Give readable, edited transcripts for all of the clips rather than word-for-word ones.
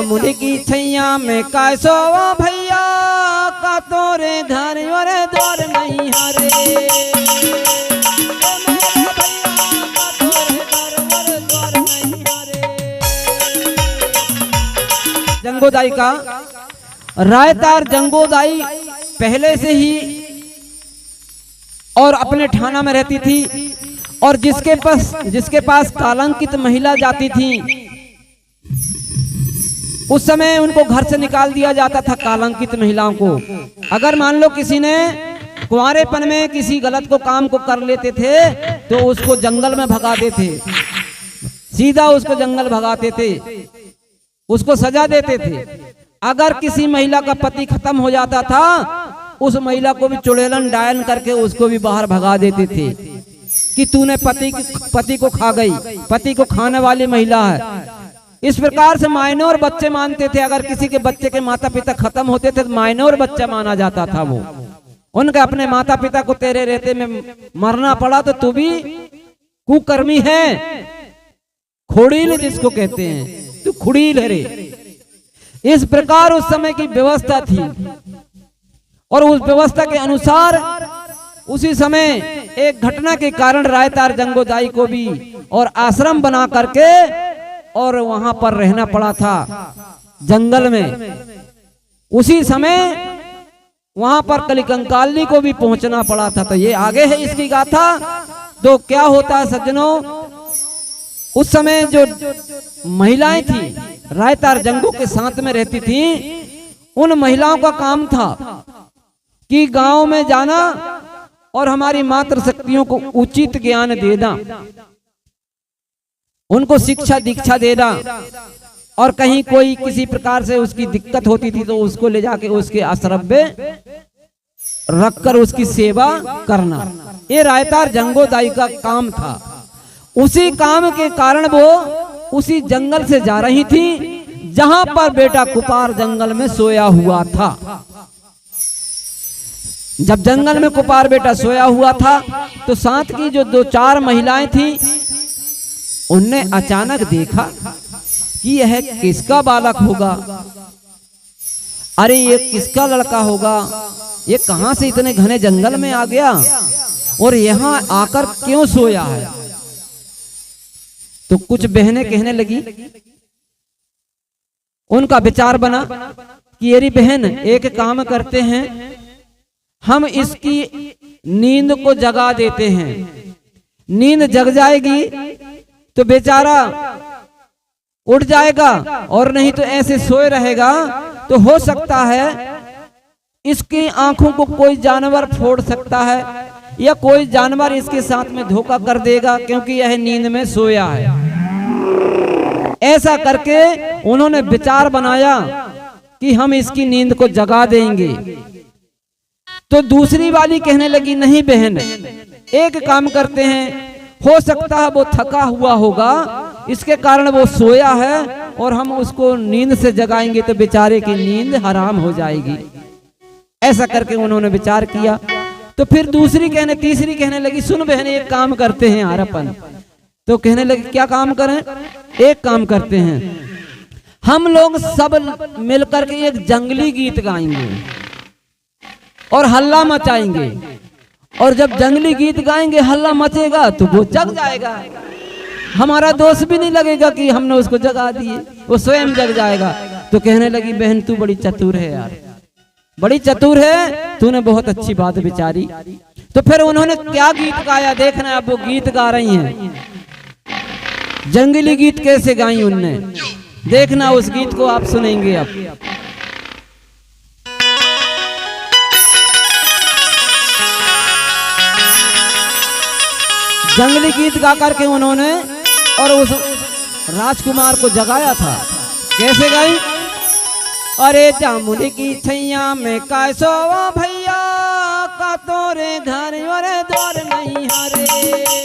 जामुन की छैया में कैसो भैया का तोरे घर और द्वार नहीं हरे। जंगोदाई का रायतार जंगोदाई पहले से ही और अपने ठाना में रहती थी और जिसके पास कालंकित महिला जाती थी उस समय उनको घर से निकाल दिया जाता था। कालंकित महिलाओं को अगर मान लो किसी ने कुंवारेपन में किसी गलत को काम को कर लेते थे तो उसको जंगल में भगाते थे, सीधा उसको जंगल भगाते थे, उसको सजा देते थे। अगर किसी महिला का पति खत्म हो जाता था उस महिला को भी चुड़ैलन डायन करके उसको भी बाहर भगा देते थे कि तूने पति को खा गई, पति को खाने वाली महिला है। इस प्रकार से माइनर बच्चे मानते थे। अगर किसी के बच्चे के माता पिता खत्म होते थे तो माइनर बच्चा माना जाता था। वो उनके अपने माता पिता को तेरे रहते में मरना पड़ा तो तू भी कुकर्मी है, खोड़ील जिसको कहते हैं, तू खुड़ील है रे। इस प्रकार उस समय की व्यवस्था थी और उस व्यवस्था के अनुसार उसी समय एक घटना के कारण रायतार जंगोदाई को भी और आश्रम बना करके और वहां पर रहना पड़ा था जंगल में। उसी समय वहां पर कलिकंकालनी को भी पहुंचना पड़ा था। तो ये आगे है इसकी गाथा। तो क्या होता है सज्जनों, उस समय जो महिलाएं थी रायतार जंगों के साथ में रहती थी, उन महिलाओं का काम था कि गांव में जाना और हमारी मातृ शक्तियों को उचित ज्ञान देना, उनको शिक्षा दीक्षा देना, और कहीं कोई किसी प्रकार से उसकी दिक्कत होती थी तो उसको ले जाके उसके आश्रम में रखकर उसकी सेवा करना। ये रायतार जंगोदाई का काम था। उसी काम के कारण वो उसी जंगल से जा रही थी जहां पर बेटा कुपार जंगल में सोया हुआ था। जब जंगल में कुपार बेटा सोया हुआ था तो साथ की जो 2-4 महिलाएं थी उनने अचानक देखा कि यह किसका बालक होगा, अरे ये किसका लड़का होगा, ये कहां से इतने घने जंगल में आ गया और यहां आकर क्यों सोया है। तो कुछ बहनें कहने लगी, उनका विचार बना कि अरे बहन एक काम करते हैं, हम इसकी नींद को जगा देते हैं, नींद जग जाएगी तो बेचारा उठ जाएगा, और नहीं तो ऐसे सोए रहेगा तो हो सकता है इसकी आंखों को कोई जानवर फोड़ सकता है या कोई जानवर इसके साथ में धोखा कर देगा क्योंकि यह नींद में सोया है। ऐसा करके उन्होंने विचार बनाया कि हम इसकी नींद को जगा देंगे। तो दूसरी वाली कहने लगी, नहीं बहन एक काम करते हैं, हो सकता है वो थका हुआ होगा इसके कारण वो सोया है और हम उसको नींद से जगाएंगे तो बेचारे की नींद हराम हो जाएगी। ऐसा करके उन्होंने विचार किया। तो फिर तीसरी कहने लगी, सुन बहन एक काम करते हैं यार अपन। तो कहने लगे क्या काम करें, एक काम करते हैं, हम लोग सब मिलकर के एक जंगली गीत गाएंगे और हल्ला मचाएंगे, और जब जंगली गीत गाएंगे हल्ला मचेगा तो वो जग जाएगा, हमारा दोष भी नहीं लगेगा कि हमने उसको जगा दिए, वो स्वयं जग जाएगा। तो कहने लगी बहन तू बड़ी चतुर है यार, बड़ी चतुर है, तूने बहुत अच्छी बात विचारी। तो फिर उन्होंने क्या गीत गाया देखना, अब वो गीत गा रही हैं, जंगली गीत कैसे गाई उनने देखना, उस गीत को आप सुनेंगे। अब जंगली गीत गा करके उन्होंने और उस राजकुमार को जगाया था। कैसे गाई, अरे जामुन की छैया में कैसो भैया का तोरे घर और द्वार नहीं हरे।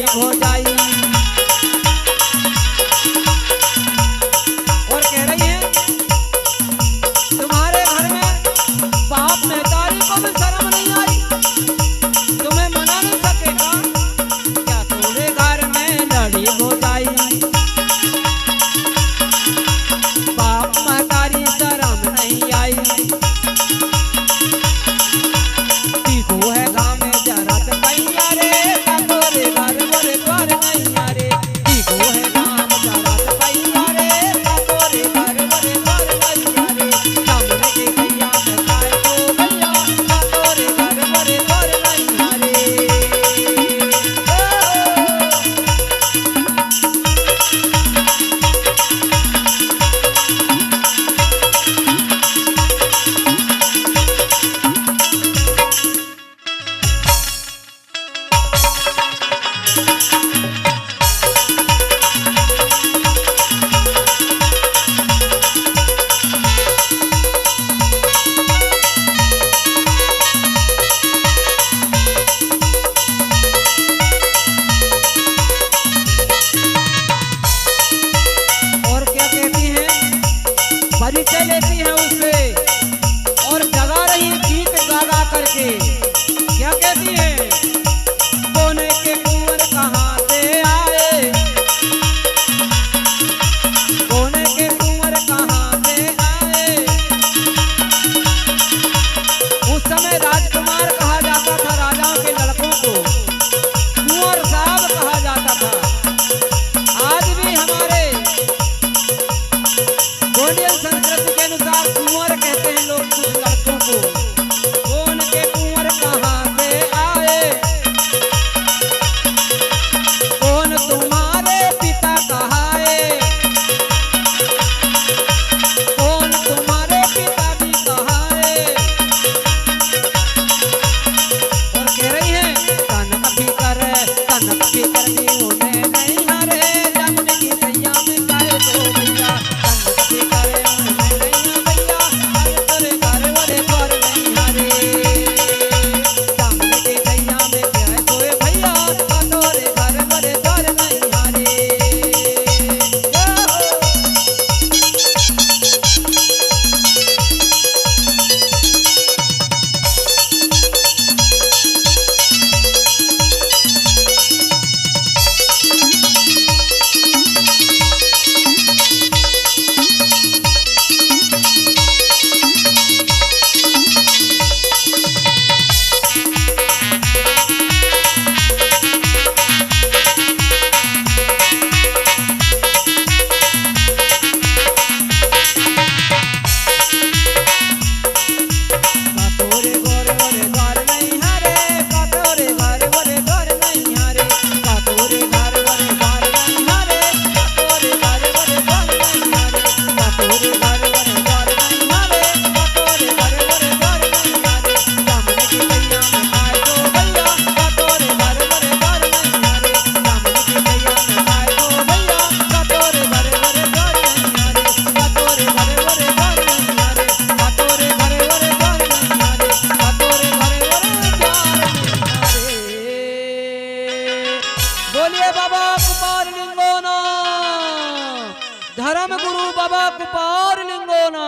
लाड़ी हो जाई। और कह रही है तुम्हारे घर में बाप महतारी को भी शर्म नहीं आई, तुम्हें मना नहीं सकेगा क्या तुम्हारे घर में लाड़ी हो जाई। बाप महतारी शर्म नहीं आई, तीखो है गाँव में जरत पैया रे, तोरे घर मोरे द्वार नैया रे। तीखो है गाँव जरत पैया रे, तोरे घर मोरे द्वार नैया रे। सामने के भैया में खाए तो भैया, तोरे घर मोरे द्वार नैया रे। और क्या कहती हैं, परिचय लेती हैं उससे और जगा रही गीत गागा करके। क्या कहती हैं, कोने के कुंवर कहाँ से आए, कोने के कुंवर कहाँ से आए। उस समय राजकुमार कहा जाता था, राजाओं के लड़कों को कुंवर साहब कहा जाता था। आज भी हमारे गोंडियन संस्कृति के अनुसार कुंवर कहते हैं लोग कुछ लड़कों को। कौन के कुंवर कहाँ से आए, कौन तुम्हारे पिता कहाए, कौन तुम्हारे पिता भी कहाए। और कह रही है कनक फिकर भी उन्हें नहीं हरे, जमुने की सैया में गाए तो भैया। कनक फिकर उन्हें नहीं भैया, तोरे घर वाले द्वार नहीं हरे। जमुने की सैया में गाए तो भैया, तोरे घर वाले द्वार नहीं हरे। तोरे घर वाले द्वार नहीं हरे, तोरे घर वाले द्वार नहीं हरे। तोरे घर वाले द्वार नहीं हरे, तोरे घर वाले द्वार नहीं हरे। तोरे घर वाले द्वार नहीं हरे, तोरे घर वाले द्वार नहीं हरे। सामने की भैया में खाए तो भैया, तोरे घर वाले द्वार नहीं हरे। सामने की भैया में खाए तो भैया, तोरे घर वाले द्वार नहीं हरे। तोरे घर वाले द्वार नहीं हरे, तोरे घर वाले द्वार नहीं हरे। बोलिए बाबा कुपार लिंगोना, धर्म गुरु बाबा कुपार लिंगोना।